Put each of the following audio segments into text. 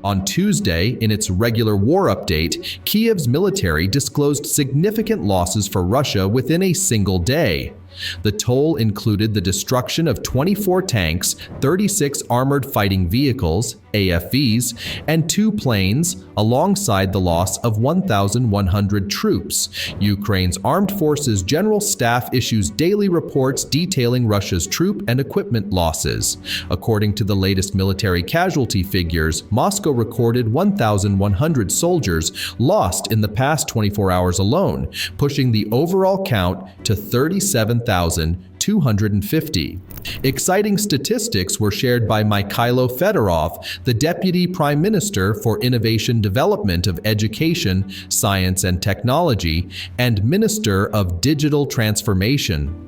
On Tuesday, in its regular war update, Kiev's military disclosed significant losses for Russia within a single day. The toll included the destruction of 24 tanks, 36 armored fighting vehicles, AFVs, and 2 planes, alongside the loss of 1,100 troops. Ukraine's Armed Forces General Staff issues daily reports detailing Russia's troop and equipment losses. According to the latest military casualty figures, Moscow recorded 1,100 soldiers lost in the past 24 hours alone, pushing the overall count to 37,250. Exciting statistics were shared by Mykhailo Fedorov, the Deputy Prime Minister for Innovation Development of Education, Science and Technology, and Minister of Digital Transformation.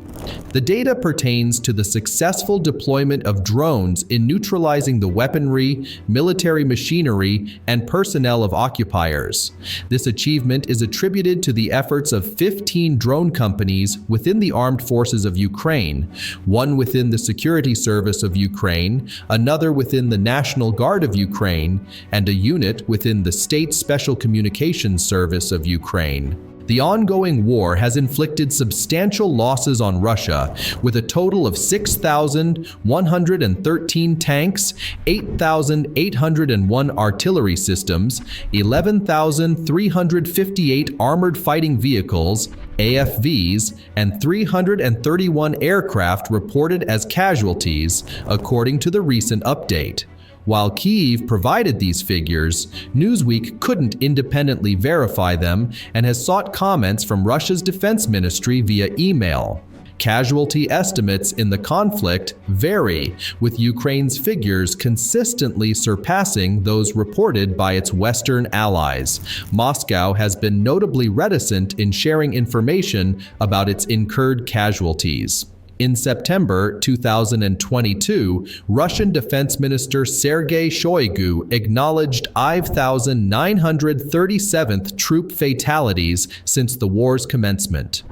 The data pertains to the successful deployment of drones in neutralizing the weaponry, military machinery, and personnel of occupiers. This achievement is attributed to the efforts of 15 drone companies within the armed forces of Ukraine, one within the Security Service of Ukraine, another within the National Guard of Ukraine, and a unit within the State Special Communications Service of Ukraine. The ongoing war has inflicted substantial losses on Russia, with a total of 6,113 tanks, 8,801 artillery systems, 11,358 armored fighting vehicles, AFVs, and 331 aircraft reported as casualties, according to the recent update. While Kyiv provided these figures, Newsweek couldn't independently verify them and has sought comments from Russia's defense ministry via email. Casualty estimates in the conflict vary, with Ukraine's figures consistently surpassing those reported by its Western allies. Moscow has been notably reticent in sharing information about its incurred casualties. In September 2022, Russian Defense Minister Sergei Shoigu acknowledged 5,937th troop fatalities since the war's commencement.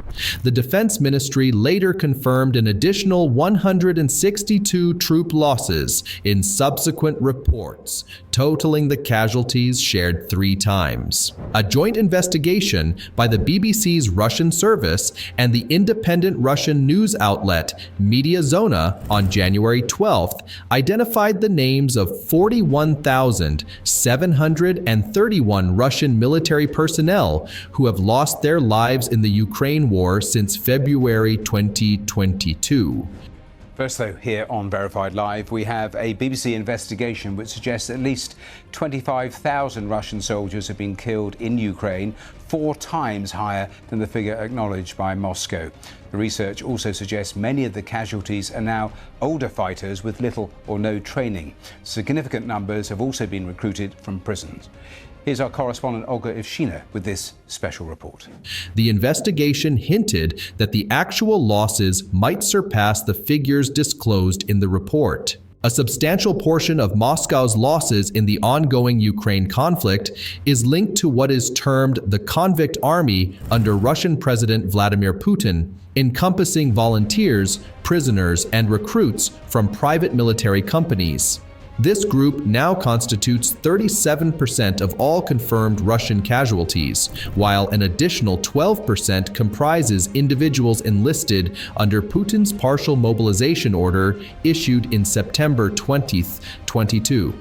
The Defense Ministry later confirmed an additional 162 troop losses in subsequent reports, totaling the casualties shared 3 times. A joint investigation by the BBC's Russian service and the independent Russian news outlet Media Zona on January 12th identified the names of 41,731 Russian military personnel who have lost their lives in the Ukraine war since February 2022. First, though, here on Verified Live, we have a BBC investigation which suggests at least 25,000 Russian soldiers have been killed in Ukraine, 4 times higher than the figure acknowledged by Moscow. The research also suggests many of the casualties are now older fighters with little or no training. Significant numbers have also been recruited from prisons. Here's our correspondent Olga Ivshina with this special report. The investigation hinted that the actual losses might surpass the figures disclosed in the report. A substantial portion of Moscow's losses in the ongoing Ukraine conflict is linked to what is termed the convict army under Russian President Vladimir Putin, encompassing volunteers, prisoners, and recruits from private military companies. This group now constitutes 37% of all confirmed Russian casualties, while an additional 12% comprises individuals enlisted under Putin's partial mobilization order issued in September 2022.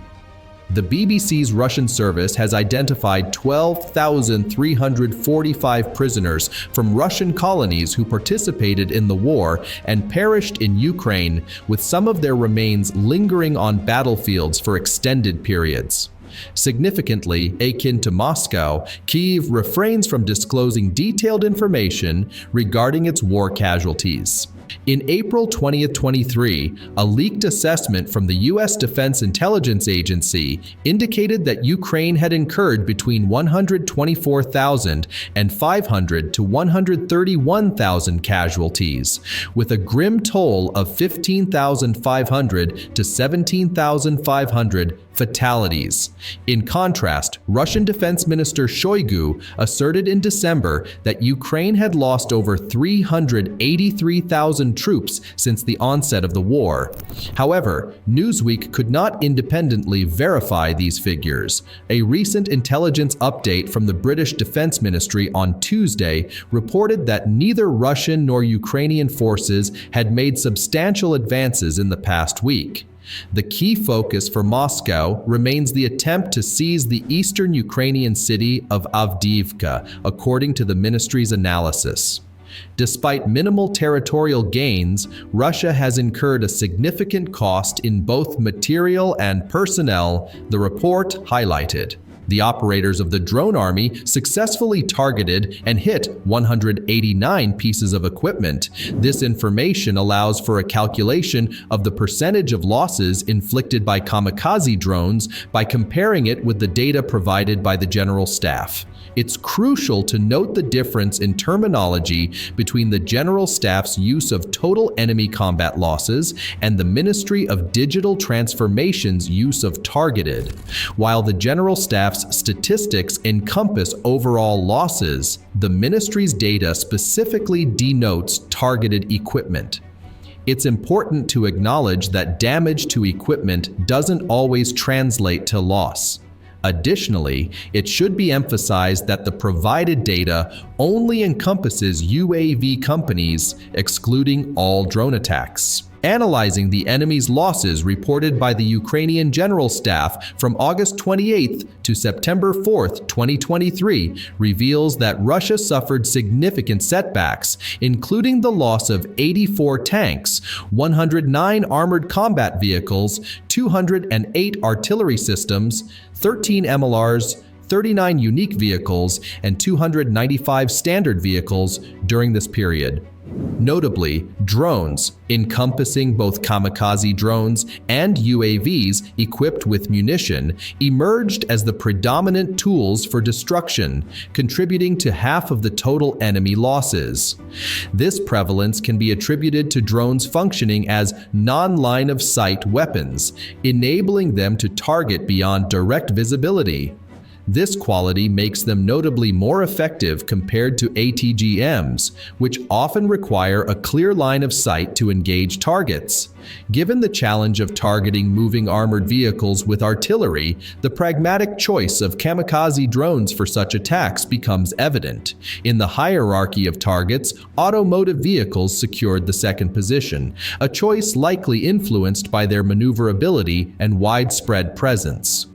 The BBC's Russian service has identified 12,345 prisoners from Russian colonies who participated in the war and perished in Ukraine, with some of their remains lingering on battlefields for extended periods. Significantly, akin to Moscow, Kyiv refrains from disclosing detailed information regarding its war casualties. In April 2023, a leaked assessment from the U.S. Defense Intelligence Agency indicated that Ukraine had incurred between 124,000 and 500 to 131,000 casualties, with a grim toll of 15,500 to 17,500 fatalities. In contrast, Russian Defense Minister Shoigu asserted in December that Ukraine had lost over 383,000 1,000 troops since the onset of the war. However, Newsweek could not independently verify these figures. A recent intelligence update from the British Defense Ministry on Tuesday reported that neither Russian nor Ukrainian forces had made substantial advances in the past week. The key focus for Moscow remains the attempt to seize the eastern Ukrainian city of Avdiivka, according to the ministry's analysis. Despite minimal territorial gains, Russia has incurred a significant cost in both material and personnel, the report highlighted. The operators of the drone army successfully targeted and hit 189 pieces of equipment. This information allows for a calculation of the percentage of losses inflicted by kamikaze drones by comparing it with the data provided by the General Staff. It's crucial to note the difference in terminology between the General Staff's use of total enemy combat losses and the Ministry of Digital Transformation's use of targeted. While the General Staff's statistics encompass overall losses, the ministry's data specifically denotes targeted equipment. It's important to acknowledge that damage to equipment doesn't always translate to loss. Additionally, it should be emphasized that the provided data only encompasses UAV companies, excluding all drone attacks. Analyzing the enemy's losses reported by the Ukrainian General Staff from August 28th to September 4th, 2023, reveals that Russia suffered significant setbacks, including the loss of 84 tanks, 109 armored combat vehicles, 208 artillery systems, 13 MLRs, 39 unique vehicles, and 295 standard vehicles during this period. Notably, drones, encompassing both kamikaze drones and UAVs equipped with munition, emerged as the predominant tools for destruction, contributing to half of the total enemy losses. This prevalence can be attributed to drones functioning as non-line-of-sight weapons, enabling them to target beyond direct visibility. This quality makes them notably more effective compared to ATGMs, which often require a clear line of sight to engage targets. Given the challenge of targeting moving armored vehicles with artillery, the pragmatic choice of kamikaze drones for such attacks becomes evident. In the hierarchy of targets, automotive vehicles secured the second position, a choice likely influenced by their maneuverability and widespread presence.